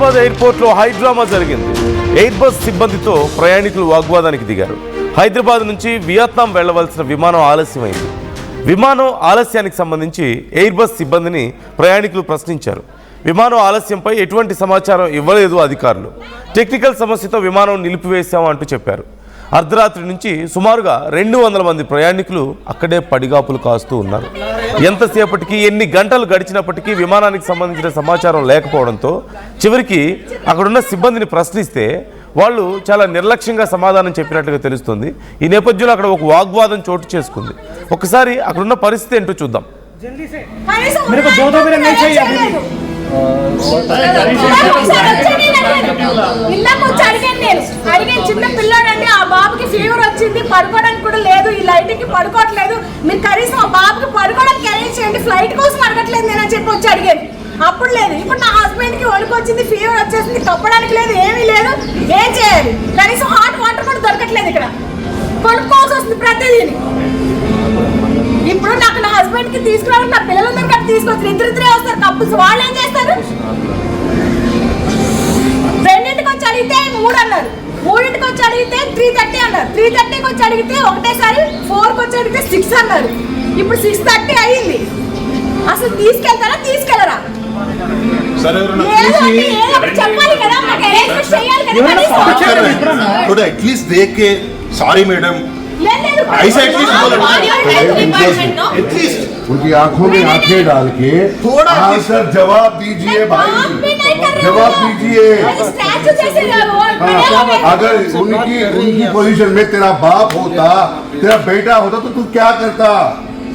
హైదరాబాద్ ఎయిర్పోర్ట్లో హైడ్రామా జరిగింది. Air bus సిబ్బందితో ప్రయాణికులు వాగ్వాదానికి దిగారు. హైదరాబాద్ నుంచి వియత్నాం వెళ్లవలసిన విమానం ఆలస్యమైంది. విమానం ఆలస్యానికి సంబంధించి ఎయిర్ బస్ సిబ్బందిని ప్రయాణికులు ప్రశ్నించారు. విమానం ఆలస్యంపై ఎటువంటి సమాచారం ఇవ్వలేదు అధికారులు. టెక్నికల్ సమస్యతో విమానం నిలిపివేశామంటూ చెప్పారు. అర్ధరాత్రి నుంచి సుమారుగా 200 మంది ప్రయాణికులు అక్కడే పడిగాపులు కాస్తూ ఉన్నారు. ఎంతసేపటికి ఎన్ని గంటలు గడిచినప్పటికీ విమానానికి సంబంధించిన సమాచారం లేకపోవడంతో చివరికి అక్కడున్న సిబ్బందిని ప్రశ్నిస్తే వాళ్ళు చాలా నిర్లక్ష్యంగా సమాధానం చెప్పినట్లుగా తెలుస్తుంది. ఈ నేపథ్యంలో అక్కడ ఒక వాగ్వాదం చోటు చేసుకుంది. ఒకసారి అక్కడున్న పరిస్థితి ఏంటో చూద్దాం. చిన్న పిల్లాడండి, ఆ బాబుకి ఫీవర్ వచ్చింది, పడుకోవడానికి కూడా లేదు, ఈ లైటింగ్ కి పడుకోవట్లేదు, మీరు కనీసం ఆ బాబుకి పడుకోవడానికి అరేంజ్ చేయండి, ఫ్లైట్ కోసం అడగట్లేదు నేనని చెప్పి వచ్చి అడిగాను. అప్పుడు లేదు. ఇప్పుడు నా హస్బెండ్ కి వణుకు వచ్చింది, ఫీవర్ వచ్చేసింది, కప్పడానికి లేదు, ఏమీ లేదు, ఏం చేయాలి? కనీసం హాట్ వాటర్ కూడా దొరకట్లేదు, ఇక్కడ కొనుక్కోవాల్సి వస్తుంది ప్రతిదీని. ఇప్పుడు నాకు నా హస్బెండ్ కి తీసుకురావాలి, నా పిల్లలందరూ కలిసి తీసుకొచ్చి ఇద్దరిద్దరే వస్తారు కప్పుల్స్, వాళ్ళు ఏం చేస్తారు? 2ంటికి వచ్చి అడిగితే 3 అన్నారు, 3ంటికి వచ్చి అడిగితే 3:30 అన్నారు, 3:30కి వచ్చి అడిగితే ఒకటేసారి 4కి వచ్చి అడిగితే 6 అన్నారు. ఇప్పుడు 6:30 అయ్యింది. అసలు తీసుకెళ్తారా తీసుకెళ్ళరా? చెప్పాలి కదా, మాకు అరేంజ్మెంట్ చేయాలి కదా. एटलीस्ट देख के सॉरी मैडम ऐसा एटलीस्ट उनकी आंखों में आंखें डाल के थोड़ा सर जवाब दीजिए भाई, जवाब दीजिए। अगर उनकी पोजीशन में तेरा बाप होता, तेरा बेटा होता तो तू क्या करता?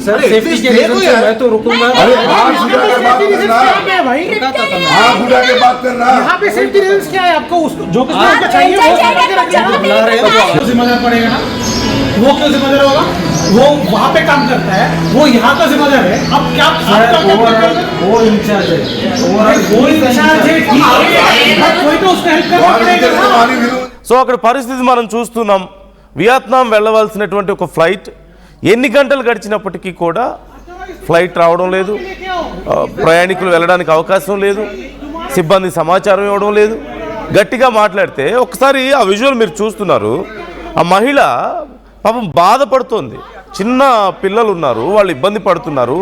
सर सेफ्टी के रीजन से मैं तो रुकूंगा। अरे आँख उठा के बात करना, आँख उठा के बात करना। यहाँ पे सेफ्टी रीजन क्या है? आपको जो कुछ चाहिए वो जिम्मेदार पड़ेगा ना। वो क्यों जिम्मेदार होगा? वो वहाँ पे काम करता है, वो यहाँ का जिम्मेदार है। अब क्या वो इंचार्ज है, वो इंचार्ज है, कोई तो उसको हेल्प करना पड़ेगा। సో అక్కడ పరిస్థితి మనం చూస్తున్నాం. వియత్నాం వెళ్ళవలసినటువంటి ఒక ఫ్లైట్ ఎన్ని గంటలు గడిచినప్పటికీ కూడా ఫ్లైట్ రావడం లేదు, ప్రయాణికులు వెళ్ళడానికి అవకాశం లేదు, సిబ్బంది సమాచారం ఇవ్వడం లేదు. గట్టిగా మాట్లాడితే ఒకసారి ఆ విజువల్ మీరు చూస్తున్నారు. ఆ మహిళ పాపం బాధపడుతోంది. చిన్న పిల్లలు ఉన్నారు, వాళ్ళు ఇబ్బంది పడుతున్నారు,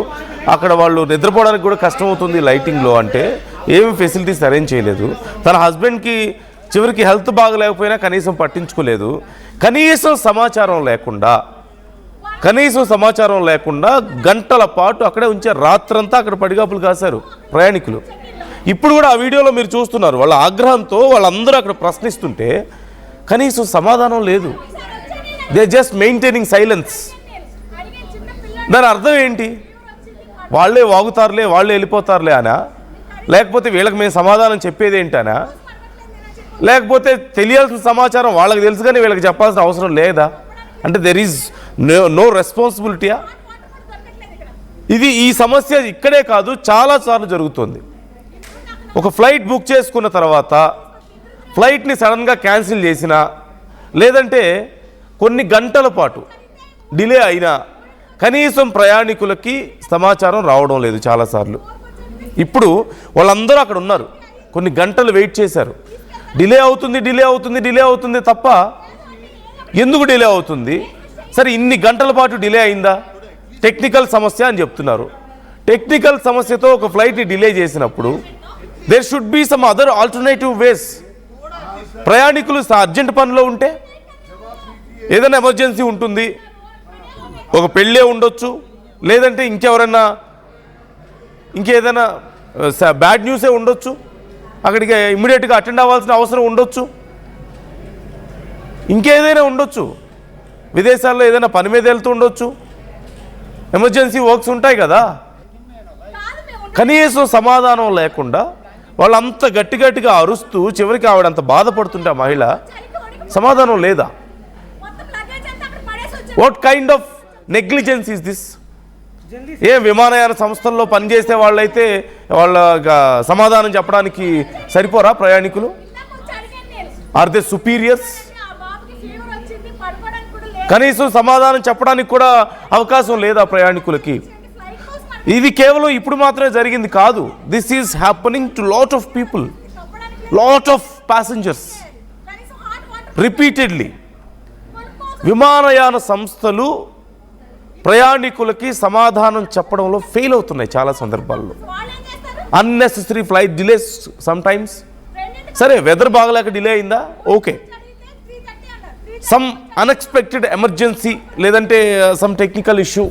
అక్కడ వాళ్ళు నిద్రపోవడానికి కూడా కష్టమవుతుంది లైటింగ్లో. అంటే ఏమి ఫెసిలిటీస్ అరేంజ్ చేయలేదు. తన హస్బెండ్కి చివరికి హెల్త్ బాగలేకపోయినా కనీసం పట్టించుకోలేదు. కనీసం సమాచారం లేకుండా గంటల పాటు అక్కడే ఉంచారు. రాత్రంతా అక్కడ పడిగాపులు కాశారు ప్రయాణికులు. ఇప్పుడు కూడా ఆ వీడియోలో మీరు చూస్తున్నారు. వాళ్ళ ఆగ్రహంతో వాళ్ళందరూ అక్కడ ప్రశ్నిస్తుంటే కనీసం సమాధానం లేదు. They just maintaining silence. దాని అర్థం ఏంటి? వాళ్ళే వాగుతారులే, వాళ్ళే వెళ్ళిపోతారులే అనా? లేకపోతే వీళ్ళకి మేము సమాధానం చెప్పేది ఏంటనా? లేకపోతే తెలియాల్సిన సమాచారం వాళ్ళకి తెలుసు కానీ వీళ్ళకి చెప్పాల్సిన అవసరం లేదా? అంటే దెర్ ఈజ్ నో రెస్పాన్సిబిలిటీయా? ఈ సమస్య ఇక్కడే కాదు, చాలాసార్లు జరుగుతుంది. ఒక ఫ్లైట్ బుక్ చేసుకున్న తర్వాత ఫ్లైట్ని సడన్గా క్యాన్సిల్ చేసినా, లేదంటే కొన్ని గంటల పాటు డిలే అయినా కనీసం ప్రయాణికులకి సమాచారం రావడం లేదు చాలాసార్లు. ఇప్పుడు వాళ్ళందరూ అక్కడ ఉన్నారు, కొన్ని గంటలు వెయిట్ చేశారు. డిలే అవుతుంది తప్ప ఎందుకు డిలే అవుతుంది? సరే, ఇన్ని గంటల పాటు డిలే అయిందా? టెక్నికల్ సమస్య అని చెప్తున్నారు. టెక్నికల్ సమస్యతో ఒక ఫ్లైట్ని డిలే చేసినప్పుడు there should be some other alternative ways. ప్రయాణికులు అర్జెంట్ పనిలో ఉంటే, ఏదైనా ఎమర్జెన్సీ ఉంటుంది, ఒక పెళ్ళే ఉండొచ్చు, లేదంటే ఇంకేదైనా బ్యాడ్ న్యూసే ఉండొచ్చు, అక్కడికి ఇమ్మీడియట్గా అటెండ్ అవ్వాల్సిన అవసరం ఉండొచ్చు, ఇంకేదైనా ఉండొచ్చు, విదేశాల్లో ఏదైనా పని మీద వెళ్తూ ఉండొచ్చు, ఎమర్జెన్సీ వర్క్స్ ఉంటాయి కదా. కనీసం సమాధానం లేకుండా వాళ్ళంతా గట్టిగా అరుస్తూ చివరికి ఆవిడంత బాధపడుతుంటే ఆ మహిళ సమాధానం లేదా? What kind of negligence is this? ఏ విమానయాన సంస్థల్లో పనిచేసే వాళ్ళైతే వాళ్ళ సమాధానం చెప్పడానికి సరిపోరా ప్రయాణికులు? Are they superiors? కనీసం సమాధానం చెప్పడానికి కూడా అవకాశం లేదా ప్రయాణికులకి? ఇది కేవలం ఇప్పుడు మాత్రమే జరిగింది కాదు. This is happening to lot of people. Lot of passengers repeatedly. విమానయాన సంస్థలు ప్రయాణికులకి సమాధానం చెప్పడంలో ఫెయిల్ అవుతున్నాయి చాలా సందర్భాల్లో. Unnecessary flight delays sometimes. సరే, వెదర్ బాగలేక డిలే అయిందా, ఓకే. సమ్ అన్ఎక్స్పెక్టెడ్ ఎమర్జెన్సీ లేదంటే సమ్ టెక్నికల్ ఇష్యూ,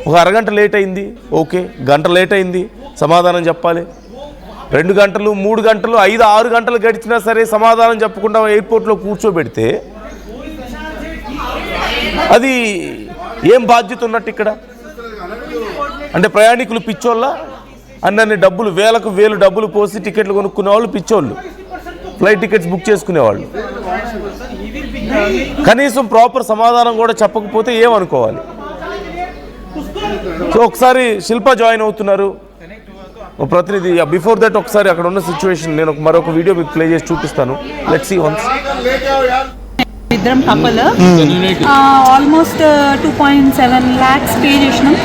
ఒక అరగంట లేట్ అయింది, ఓకే. గంట లేట్ అయింది, సమాధానం చెప్పాలి. 2 గంటలు 3 గంటలు 5 6 గంటలు గడిచినా సరే సమాధానం చెప్పకుండా ఎయిర్పోర్ట్లో కూర్చోబెడితే అది ఏం బాధ్యత ఉన్నట్టు ఇక్కడ? అంటే ప్రయాణికులు పిచ్చోళ్ళ? అన్నీ డబ్బులు వేలకు వేలు డబ్బులు పోసి టికెట్లు కొనుక్కునే వాళ్ళు పిచ్చోళ్ళు, ఫ్లైట్ టికెట్స్ బుక్ చేసుకునేవాళ్ళు. కనీసం ప్రాపర్ సమాధానం కూడా చెప్పకపోతే ఏమనుకోవాలి? సో ఒకసారి శిల్ప జాయిన్ అవుతున్నారు, ఓ ప్రతినిధి. బిఫోర్ దట్ ఒకసారి అక్కడ ఉన్న సిచ్యువేషన్ నేను మరొక వీడియో మీకు ప్లే చేసి చూపిస్తాను. Let's see once. ఇద్దరం కపుల్ ఆల్మోస్ట్ 2.7 lakhs పే చేసినాం,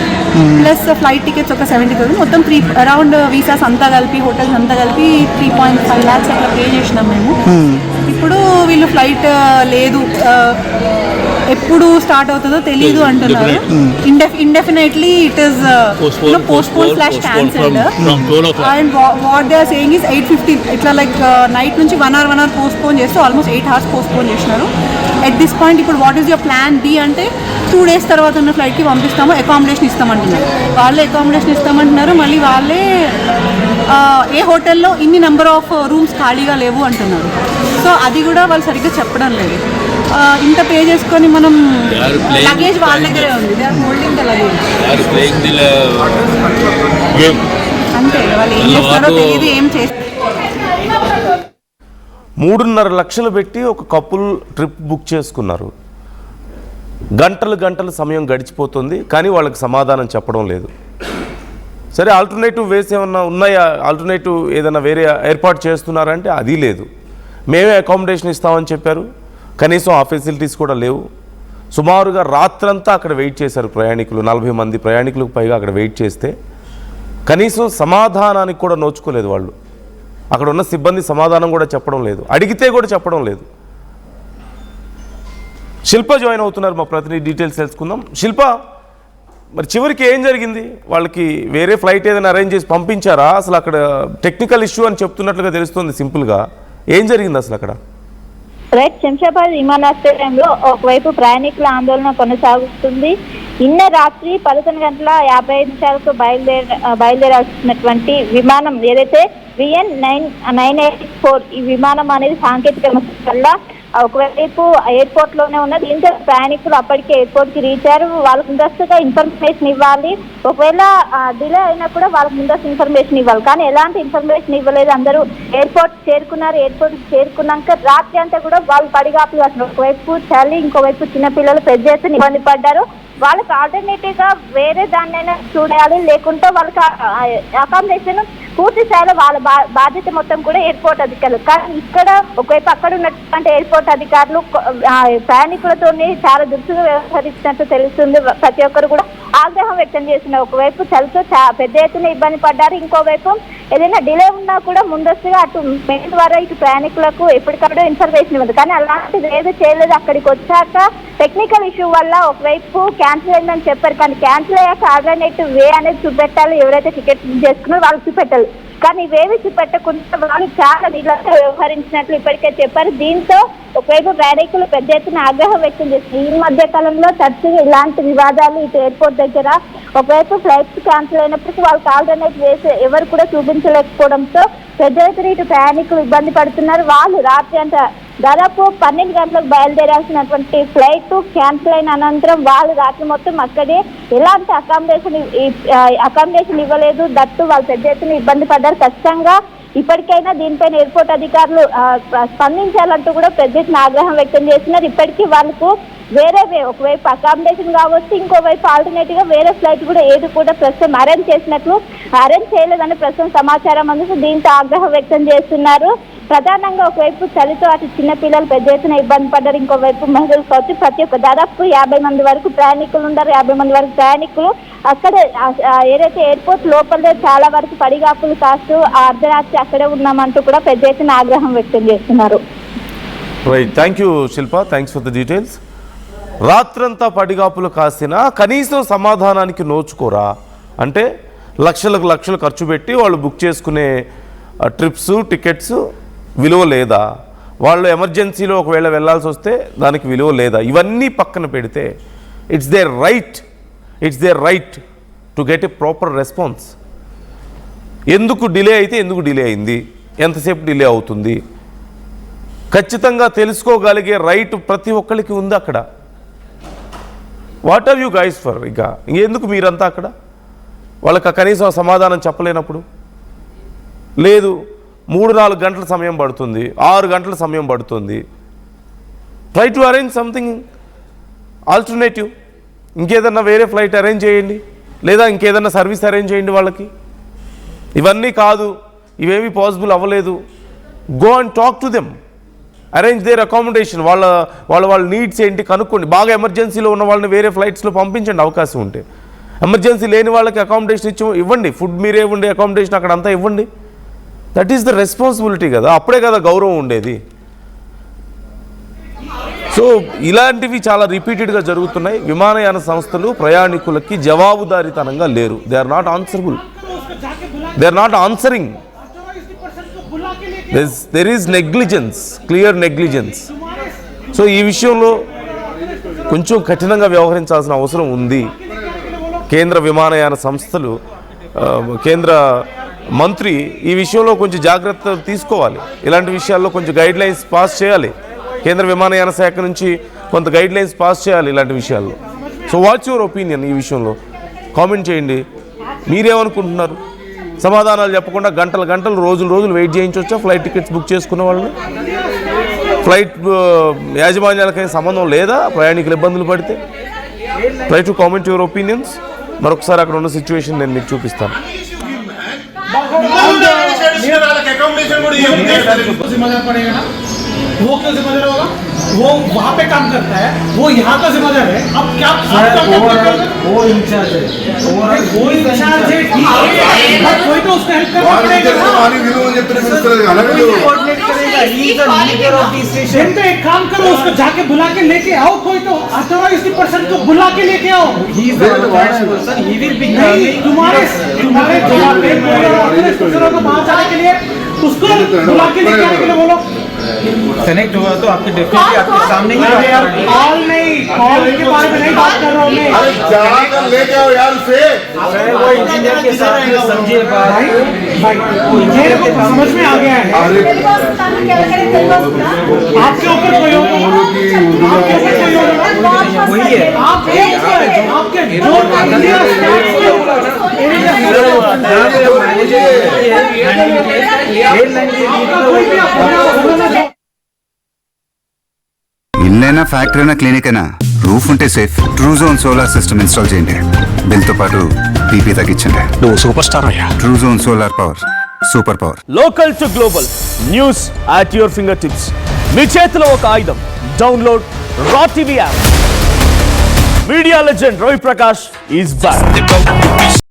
ప్లస్ ఫ్లైట్ టికెట్స్ ఒక 70,000, మొత్తం అరౌండ్ వీసాస్ అంతా కలిపి హోటల్స్ అంతా కలిపి 3.5 lakhs అట్లా పే చేసినాం మేము. ఇప్పుడు వీళ్ళు ఫ్లైట్ లేదు, ఎప్పుడు స్టార్ట్ అవుతుందో తెలియదు అంటున్నారు. Indefinitely it is postpone cancelled. And what they are saying is 8:15 ఇట్లా లైక్ నైట్ నుంచి 1 hour పోస్ట్పోన్ చేస్తూ ఆల్మోస్ట్ 8 hours పోస్ట్పోన్ చేసినారు. ఎట్ దిస్ పాయింట్ ఇప్పుడు what is your plan B అంటే 2 days తర్వాత ఉన్న ఫ్లైట్కి పంపిస్తాము, అకామిడేషన్ ఇస్తామంటున్నారు. వాళ్ళే అకామిడేషన్ ఇస్తామంటున్నారు, మళ్ళీ వాళ్ళే ఏ హోటల్లో ఇన్ని నెంబర్ ఆఫ్ రూమ్స్ ఖాళీగా లేవు అంటున్నారు. సో అది కూడా వాళ్ళు సరిగ్గా చెప్పడం లేదు. ఇంత పే చేసుకొని మనం లగేజ్ వాళ్ళ దగ్గరే ఉంది, they are holding the luggage. అంతే, వాళ్ళు ఏం చేస్తారో తెలియదు, ఏం చేస్తారు. 3.5 లక్షలు పెట్టి ఒక కపుల్ ట్రిప్ బుక్ చేసుకున్నారు. గంటలు సమయం గడిచిపోతుంది, కానీ వాళ్ళకి సమాధానం చెప్పడం లేదు. సరే, ఆల్టర్నేటివ్ వేస్ ఏమన్నా ఉన్నాయా? ఆల్టర్నేటివ్ ఏదైనా వేరే ఏర్పాటు చేస్తున్నారంటే అది లేదు. మేమే అకామిడేషన్ ఇస్తామని చెప్పారు, కనీసం ఆ ఫెసిలిటీస్ కూడా లేవు. సుమారుగా రాత్రంతా అక్కడ వెయిట్ చేశారు ప్రయాణికులు, 40 మంది ప్రయాణికులకు పైగా అక్కడ వెయిట్ చేస్తే కనీసం సమాధానానికి కూడా నోచుకోలేదు వాళ్ళు. అక్కడ ఉన్న సిబ్బంది సమాధానం కూడా చెప్పడం లేదు, అడిగితే కూడా చెప్పడం లేదు. శిల్ప జాయిన్ అవుతున్నారు, మా ప్రతినిధి, డీటెయిల్స్ తెలుసుకుందాం. శిల్ప, మరి చివరికి ఏం జరిగింది? వాళ్ళకి వేరే ఫ్లైట్ ఏదైనా అరేంజ్ చేసి పంపించారా? అసలు అక్కడ టెక్నికల్ ఇష్యూ అని చెప్తున్నట్లుగా తెలుస్తుంది సింపుల్గా. ఏం జరిగింది అసలు అక్కడ? రైట్, శంషాబాద్ విమానాశ్రయంలో ఒకవైపు ప్రయాణికుల ఆందోళన కొనసాగుతుంది. నిన్న రాత్రి 11:55 బయలుదేరాల్సినటువంటి విమానం ఏదైతే VN984 ఈ విమానం అనేది సాంకేతిక వల్ల ఒకవైపు ఎయిర్పోర్ట్ లోనే ఉన్న దీంతో ప్రయాణికులు అప్పటికే ఎయిర్పోర్ట్ కి రీచ్ అయ్యారు. వాళ్ళకు ముందస్తుగా ఇన్ఫర్మేషన్ ఇవ్వాలి, ఒకవేళ డిలే అయినా కూడా వాళ్ళకి ముందస్తు ఇన్ఫర్మేషన్ ఇవ్వాలి, కానీ ఎలాంటి ఇన్ఫర్మేషన్ ఇవ్వలేదు. అందరూ ఎయిర్పోర్ట్ చేరుకున్నారు. ఎయిర్పోర్ట్ చేరుకున్నాక రాత్రి అంతా కూడా వాళ్ళు పడిగాపులు కాస్తున్నారు. ఒకవైపు చలి, ఇంకోవైపు చిన్నపిల్లలు పెద్ద ఎత్తున ఇబ్బంది పడ్డారు. వాళ్ళకి ఆల్టర్నేటివ్ గా వేరే దాన్నైనా చూడాలి, లేకుంటే వాళ్ళకి అకామిడేషన్ పూర్తి స్థాయిలో వాళ్ళ బాధ్యత మొత్తం కూడా ఎయిర్పోర్ట్ అధికారులు. కానీ ఇక్కడ ఒకవైపు అక్కడ ఉన్నటువంటి ఎయిర్పోర్ట్ అధికారులు ప్రయాణికులతో చాలా దురుసుగా వ్యవహరించినట్టు తెలుస్తుంది. ప్రతి ఒక్కరు కూడా ఆగ్రహం వ్యక్తం చేస్తున్నారు. ఒకవైపు చలితో పెద్ద ఎత్తున ఇబ్బంది పడ్డారు, ఇంకోవైపు ఏదైనా డిలే ఉన్నా కూడా ముందస్తుగా అటు మెయిల్ ద్వారా ఇటు ప్రయాణికులకు ఎప్పటికప్పుడు ఇన్ఫర్మేషన్ ఇవ్వదు, కానీ అలాంటిది ఏదో చేయలేదు. అక్కడికి వచ్చాక టెక్నికల్ ఇష్యూ వల్ల ఒకవైపు క్యాన్సిల్ అయిందని చెప్పారు, కానీ క్యాన్సిల్ అయ్యాక ఆల్టర్నేటివ్ వే అనేది చూపెట్టాలి. ఎవరైతే టికెట్ బుక్ చేసుకున్నారో వాళ్ళకి చూపెట్టాలి, కానీ ఇవేవి చూపెట్టకుండా వాళ్ళు చాలా నిర్లక్ష్యంగా వ్యవహరించినట్లు ఇప్పటికే చెప్పారు. దీంతో ఒకవైపు ప్రయాణికులు పెద్ద ఎత్తున ఆగ్రహం వ్యక్తం చేస్తారు. ఈ మధ్య కాలంలో తరచుగా ఇలాంటి వివాదాలు ఇటు ఎయిర్పోర్ట్ దగ్గర ఒకవైపు ఫ్లైట్స్ క్యాన్సిల్ అయినప్పటికీ వాళ్ళకి ఆల్టర్నేట్ వేసి ఎవరు కూడా చూపించలేకపోవడంతో పెద్ద ఎత్తున ఇటు ప్రయాణికులు ఇబ్బంది పడుతున్నారు. వాళ్ళు రాత్రి అంతా దాదాపు 12 గంటలకు బయలుదేరాల్సినటువంటి ఫ్లైట్ క్యాన్సిల్ అయిన అనంతరం వాళ్ళు రాత్రి మొత్తం అక్కడే ఎలాంటి అకామిడేషన్ ఇవ్వలేదు. దట్టు వాళ్ళు పెద్ద ఎత్తున ఇబ్బంది పడ్డారు. ఖచ్చితంగా ఇప్పటికైనా దీనిపైన ఎయిర్పోర్ట్ అధికారులు స్పందించాలంటూ కూడా పెద్ద ఎత్తున ఆగ్రహం వ్యక్తం చేస్తున్నారు. ఇప్పటికీ వాళ్ళకు వేరే ఒకవైపు అకామిడేషన్ కావచ్చు, ఇంకోవైపు ఆల్టర్నేటివ్ గా వేరే ఫ్లైట్ కూడా ఏది కూడా ప్రస్తుతం అరేంజ్ చేయలేదని ప్రస్తుతం సమాచారం అందుకు దీంతో ఆగ్రహం వ్యక్తం చేస్తున్నారు. ప్రధానంగా ఒకవైపు చలితో అటు చిన్న పిల్లలు పెద్ద ఎత్తున ఇబ్బంది పడ్డారు, ఇంకోవైపు మహిళలు కావచ్చు. ప్రతి ఒక్క దాదాపు 50 మంది వరకు ప్రయాణికులు ఉన్నారు. 50 మంది వరకు ప్రయాణికులు అక్కడే ఏదైతే ఎయిర్పోర్ట్ లోపలే చాలా వరకు పడిగాపులు కాస్తూ అర్ధరాత్రి అక్కడే ఉన్నామంటూ కూడా పెద్ద ఎత్తున ఆగ్రహం వ్యక్తం చేస్తున్నారు. Right, thank you Shilpa, thanks for the details. రాత్రంతా పడిగాపులు కాసినా కనీసం సమాధానానికి నోచుకోరా అంటే లక్షలకు లక్షలు ఖర్చు పెట్టి వాళ్ళు బుక్ చేసుకునే ట్రిప్స్ టికెట్స్ విలువ లేదా, వాళ్ళు ఎమర్జెన్సీలో ఒకవేళ వెళ్ళాల్సి వస్తే దానికి విలువ లేదా, ఇవన్నీ పక్కన పెడితే it's their right to get a proper response. ఎందుకు డిలే అయితే ఎందుకు డిలే అయింది, ఎంతసేపు డిలే అవుతుంది, ఖచ్చితంగా తెలుసుకోగలిగే రైట్ ప్రతి ఒక్కరికి ఉంది అక్కడ. What are you guys for? ఇక ఎందుకు మీరంతా అక్కడ వాళ్ళకి కనీసం సమాధానం చెప్పలేనప్పుడు? లేదు 3-4 గంటల సమయం పడుతుంది, 6 గంటల సమయం పడుతుంది. Try to arrange something alternative, ఇంకేదన్నా వేరే ఫ్లైట్ అరేంజ్ చేయండి, లేదా ఇంకేదన్నా సర్వీస్ అరేంజ్ చేయండి వాళ్ళకి. ఇవన్నీ కాదు, ఇవేమీ పాసిబుల్ అవ్వలేదు, go and talk to them, arrange their accommodation. వాళ్ళ నీడ్స్ ఏంటి కనుక్కోండి. బాగా ఎమర్జెన్సీలో ఉన్న వాళ్ళని వేరే ఫ్లైట్స్లో పంపించండి అవకాశం ఉంటే. ఎమర్జెన్సీ లేని వాళ్ళకి అకామిడేషన్ ఇవ్వండి, ఫుడ్ మీరే ఇవ్వండి, అకామిడేషన్ అక్కడ అంతా ఇవ్వండి. దట్ ఈస్ ద రెస్పాన్సిబిలిటీ కదా, అప్పుడే కదా గౌరవం ఉండేది. సో ఇలాంటివి చాలా రిపీటెడ్గా జరుగుతున్నాయి. విమానయాన సంస్థలు ప్రయాణికులకి జవాబుదారీతనంగా లేరు. They are not answerable, they are not answering. there is negligence, clear negligence. So ఈ విషయంలో కొంచెం కఠినంగా వ్యవహరించాల్సిన అవసరం ఉంది. కేంద్ర విమానయాన సంస్థలు, కేంద్ర మంత్రి ఈ విషయంలో కొంచెం జాగ్రత్తలు తీసుకోవాలి. ఇలాంటి విషయాల్లో కొంచెం గైడ్ లైన్స్ పాస్ చేయాలి. కేంద్ర విమానయాన శాఖ నుంచి కొంత గైడ్ లైన్స్ పాస్ చేయాలి ఇలాంటి విషయాల్లో. సో వాట్స్ యువర్ ఒపీనియన్ ఈ విషయంలో? కామెంట్ చేయండి. మీరేమనుకుంటున్నారు? సమాధానాలు చెప్పకుండా గంటలు రోజులు వెయిట్ చేయించవచ్చా ఫ్లైట్ టికెట్స్ బుక్ చేసుకున్న వాళ్ళని? ఫ్లైట్ యాజమాన్యాలకైనా సంబంధం లేదా ప్రయాణికులు ఇబ్బందులు పడితే? Try to comment your opinions. మరొకసారి అక్కడ ఉన్న సిచ్యువేషన్ నేను మీకు చూపిస్తాను. वो क्यों जिम्मेदार होगा? वो वहाँ पे काम करता है, वो यहाँ का जिम्मेदार है. अब क्या वो इंचार्ज है, वो इंचार्ज है, ठीक है, बट कोई तो उसको हेल्प करना पड़ेगा ना. कोऑर्डिनेट करेगा, he is the leader of the station. तो एक काम करो, उसको जाके बुला के लेके आओ. कोई तो अथॉराइज्ड पर्सन को बुला के लेके आओ. He is the authorised person, he will be तुम्हारे जवाब पे अथॉराइज्ड पर्सन को बाहर जाने के लिए उसको बुला के लेके आने के लिए बोलो. कनेक्ट हुआ तो आपके डेफिनेटली आपके सामने ही कॉल नहीं, कॉल के बारे में नहीं बात कर रहा हूँ मैं. अरे जाकर लेके आओ यार से. वो इंजीनियर के साथ में समझिए बात. भाई इंजीनियर को समझ में आ गया है. आपके ऊपर कोई होगा, आपके ऊपर कोई होगा, वही है. आपके जो इंडिया ఇల్లైనా ఫ్యాక్టరీ అయినా క్లినిక్ అయినా రూఫ్ ఉంటే safe. Truzon solar system install చేయండి. బిల్తో పాటు పీపీ తగ్గించండి. నువ్వు సూపర్ స్టార్ అయ్యా. Truzon solar power, super power. Local to global news at your fingertips. మీ చేతిలో ఒక ఆయుధం. Download Raw TV app. Media legend Ravi Prakash is back.